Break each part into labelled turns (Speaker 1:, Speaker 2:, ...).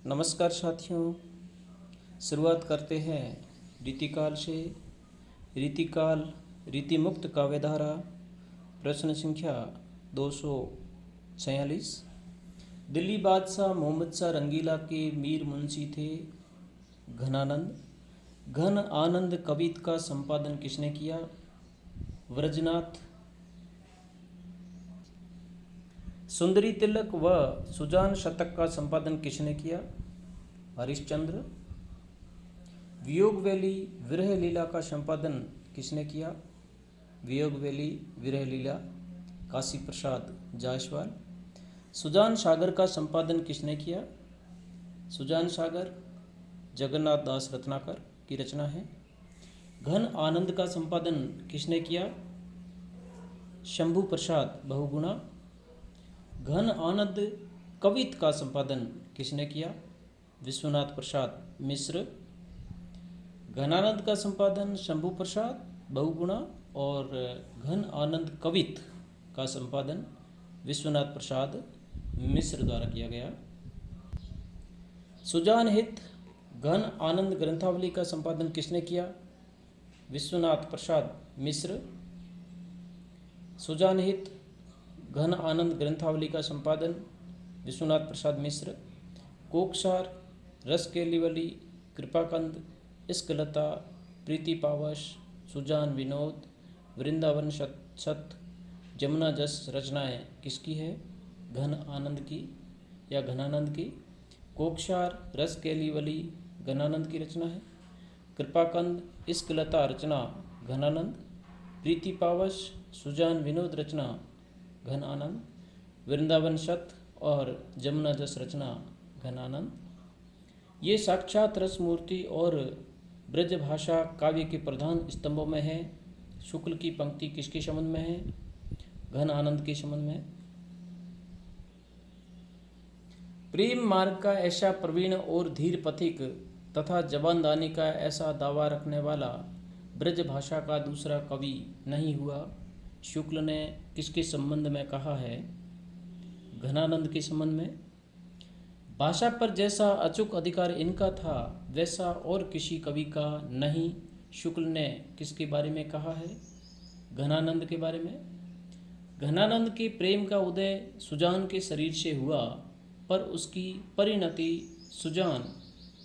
Speaker 1: नमस्कार साथियों, शुरुआत करते हैं रीतिकाल से। रीतिकाल रीतिमुक्त काव्यधारा प्रश्न संख्या 246। दिल्ली बादशाह मोहम्मद शाह रंगीला के मीर मुंशी थे घनानंद। घन आनंद कवित का संपादन किसने किया? व्रजनाथ। सुंदरी तिलक व सुजान शतक का संपादन किसने किया? हरिश्चंद्र। वियोग वैली विरह लीला का संपादन किसने किया? वियोग वैली विरह लीला काशी प्रसाद जायसवाल। सुजान सागर का संपादन किसने किया? सुजान सागर जगन्नाथ दास रत्नाकर की रचना है। घन आनंद का संपादन किसने किया? शंभू प्रसाद बहुगुणा। घन आनंद कवित का संपादन किसने किया? विश्वनाथ प्रसाद मिश्र। घनानंद का संपादन शंभू प्रसाद बहुगुणा और घन आनंद कवित का संपादन विश्वनाथ प्रसाद मिश्र द्वारा किया गया। सुजान हित घन आनंद ग्रंथावली का संपादन किसने किया? विश्वनाथ प्रसाद मिश्र। सुजान हित घन आनंद ग्रंथावली का संपादन विश्वनाथ प्रसाद मिश्र। कोकसार रसकेलीवली कृपाकंद इश्कलता प्रीति पावश सुजान विनोद वृंदावन सत जमुना जस रचनाएं किसकी है? घन आनंद की या घनानंद की? कोकसार रसकेलीवली घनानंद की रचना है। कृपाकंद इश्कलता रचना घनानंद। प्रीति पावश सुजान विनोद रचना घन आनंद। वृंदावन सत और जमुना जस रचना घन आनंद। ये साक्षात रसमूर्ति और ब्रजभाषा काव्य के प्रधान स्तंभों में है। शुक्ल की पंक्ति किसके संबंध में है? घन आनंद के संबंध में। प्रेम मार्ग का ऐसा प्रवीण और धीर पथिक तथा जबानदानी का ऐसा दावा रखने वाला ब्रजभाषा का दूसरा कवि नहीं हुआ। शुक्ल ने किसके संबंध में कहा है? घनानंद के संबंध में। भाषा पर जैसा अचूक अधिकार इनका था वैसा और किसी कवि का नहीं। शुक्ल ने किसके बारे में कहा है? घनानंद के बारे में। घनानंद के प्रेम का उदय सुजान के शरीर से हुआ, पर उसकी परिणति सुजान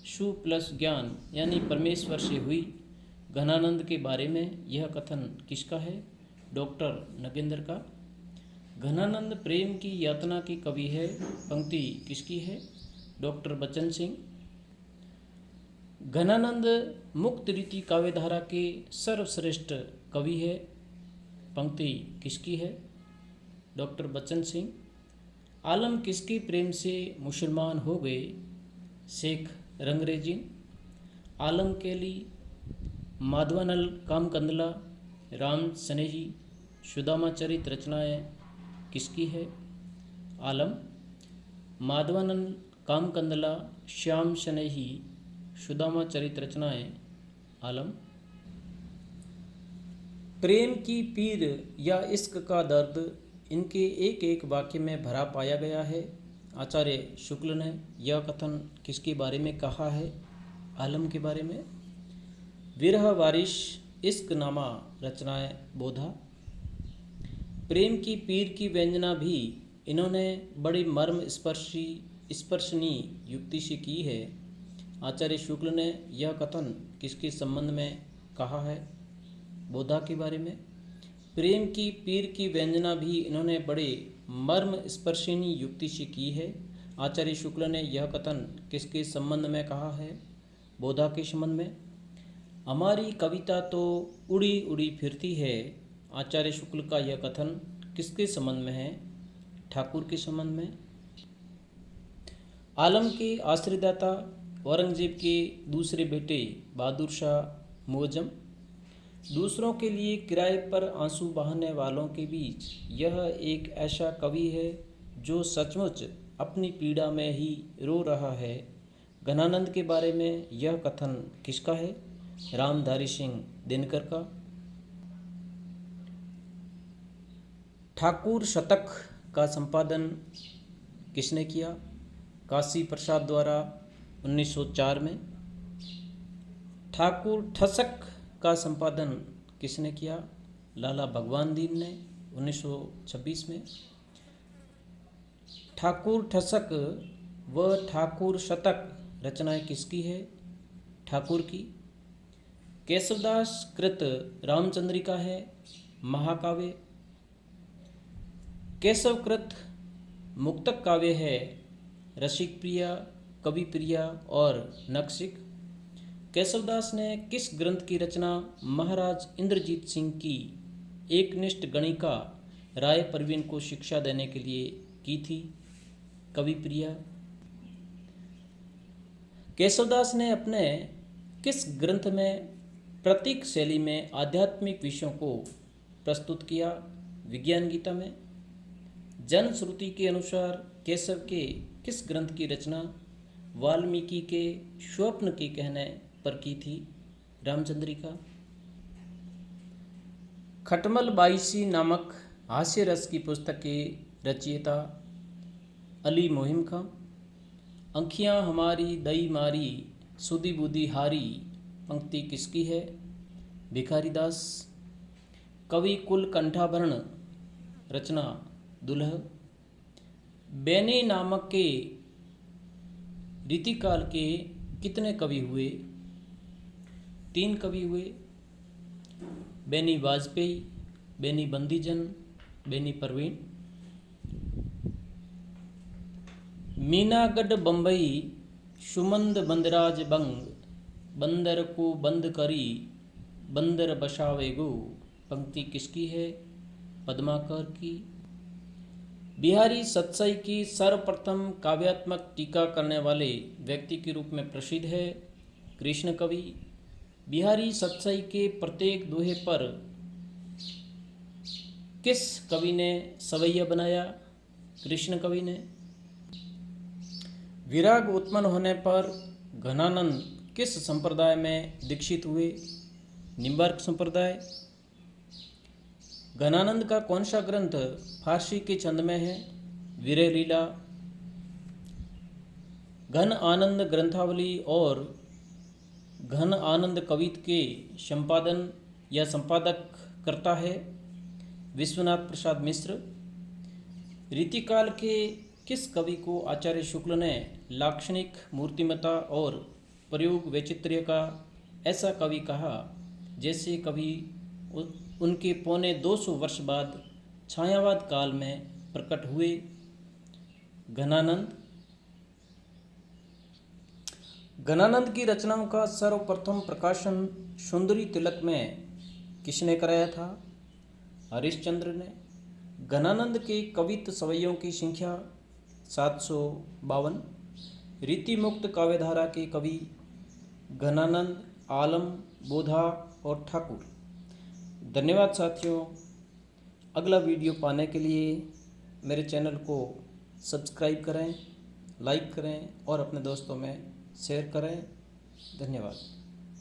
Speaker 1: शु प्लस ज्ञान यानी परमेश्वर से हुई। घनानंद के बारे में यह कथन किसका है? डॉक्टर नगेंद्र का। घनानंद प्रेम की यातना की कवि है। पंक्ति किसकी है? डॉक्टर बच्चन सिंह। घनानंद मुक्त रीति काव्यधारा के सर्वश्रेष्ठ कवि है। पंक्ति किसकी है? डॉक्टर बच्चन सिंह। आलम किसके प्रेम से मुसलमान हो गए? शेख रंगरेजिन। आलम केली माधवानल कामकंदला राम स्नेही सुदामा चरित रचनाएं किसकी है? आलम। माधवानंद कामकंदला श्याम स्नेही सुदामा चरित रचनाएं आलम। प्रेम की पीर या इश्क का दर्द इनके एक एक वाक्य में भरा पाया गया है। आचार्य शुक्ल ने यह कथन किसके बारे में कहा है? आलम के बारे में। विरह वारिश इश्क नामा रचनाएं बोधा। प्रेम की पीर की व्यंजना भी इन्होंने बड़ी मर्म स्पर्शनीय युक्ति से की है। आचार्य शुक्ल ने यह कथन किसके संबंध में कहा है? बोधा के बारे में। प्रेम की पीर की व्यंजना भी इन्होंने बड़े मर्म स्पर्शनीय युक्ति से की है। आचार्य शुक्ल ने यह कथन किसके संबंध में कहा है? बोधा के संबंध में। हमारी कविता तो उड़ी उड़ी फिरती है। आचार्य शुक्ल का यह कथन किसके संबंध में है? ठाकुर के संबंध में। आलम के आश्रयदाता औरंगजेब के दूसरे बेटे बहादुर शाह मुअज्जम। दूसरों के लिए किराए पर आंसू बहाने वालों के बीच यह एक ऐसा कवि है जो सचमुच अपनी पीड़ा में ही रो रहा है। घनानंद के बारे में यह कथन किसका है? रामधारी सिंह दिनकर का। ठाकुर शतक का संपादन किसने किया? काशी प्रसाद द्वारा 1904 में। ठाकुर ठसक का संपादन किसने किया? लाला भगवान दीन ने 1926 में। ठाकुर ठसक व ठाकुर शतक रचनाएं किसकी है? ठाकुर की। केशवदास कृत रामचंद्रिका है महाकाव्य। केशवकृत मुक्तक काव्य है रसिक प्रिया, कवि प्रिया और नखशिख। केशवदास ने किस ग्रंथ की रचना महाराज इंद्रजीत सिंह की एकनिष्ठ गणिका राय परवीन को शिक्षा देने के लिए की थी? कवि प्रिया। केशवदास ने अपने किस ग्रंथ में प्रतीक शैली में आध्यात्मिक विषयों को प्रस्तुत किया? विज्ञान गीता में। जनश्रुति के अनुसार केशव के किस ग्रंथ की रचना वाल्मीकि के स्वप्न के कहने पर की थी? रामचंद्रिका। खटमल बाईसी नामक हास्य रस की पुस्तक के रचयिता अली मोहिम खां। अंखियाँ हमारी दई मारी सुधी बुद्धि हारी पंक्ति किसकी है? भिखारी दास। कवि कुल कंठाभरण रचना दुल्ह। बेनी नामक के रीतिकाल के कितने कवि हुए? 3 कवि हुए। बेनी वाजपेयी, बेनी बंदीजन, बेनी परवीन। मीनागढ़ बम्बई सुमंद बंदराज बंग बंदर को बंद करी बंदर बसावेगो पंक्ति किसकी है? पद्माकर की। बिहारी सतसई की सर्वप्रथम काव्यात्मक टीका करने वाले व्यक्ति के रूप में प्रसिद्ध है कृष्ण कवि। बिहारी सतसई के प्रत्येक दोहे पर किस कवि ने सवैया बनाया? कृष्ण कवि ने। विराग उत्पन्न होने पर घनानंद किस संप्रदाय में दीक्षित हुए? निम्बार्क संप्रदाय। घनानंद का कौन सा ग्रंथ फारसी के छंद में है? विरह लीला। घन आनंद ग्रंथावली और घन आनंद कवित के संपादन या संपादक करता है विश्वनाथ प्रसाद मिश्र। रीतिकाल के किस कवि को आचार्य शुक्ल ने लाक्षणिक मूर्तिमता और प्रयोग वैचित्र्य का ऐसा कवि कहा जैसे कवि उनके 250 वर्ष बाद छायावाद काल में प्रकट हुए? घनानंद। घनानंद की रचनाओं का सर्वप्रथम प्रकाशन सुंदरी तिलक में किसने कराया था? हरिश्चंद्र ने। घनानंद के कवित सवैयों की संख्या 752। रीतिमुक्त काव्यधारा के कवि घनानंद, आलम, बोधा और ठाकुर। धन्यवाद साथियों। अगला वीडियो पाने के लिए मेरे चैनल को सब्सक्राइब करें, लाइक करें और अपने दोस्तों में शेयर करें। धन्यवाद।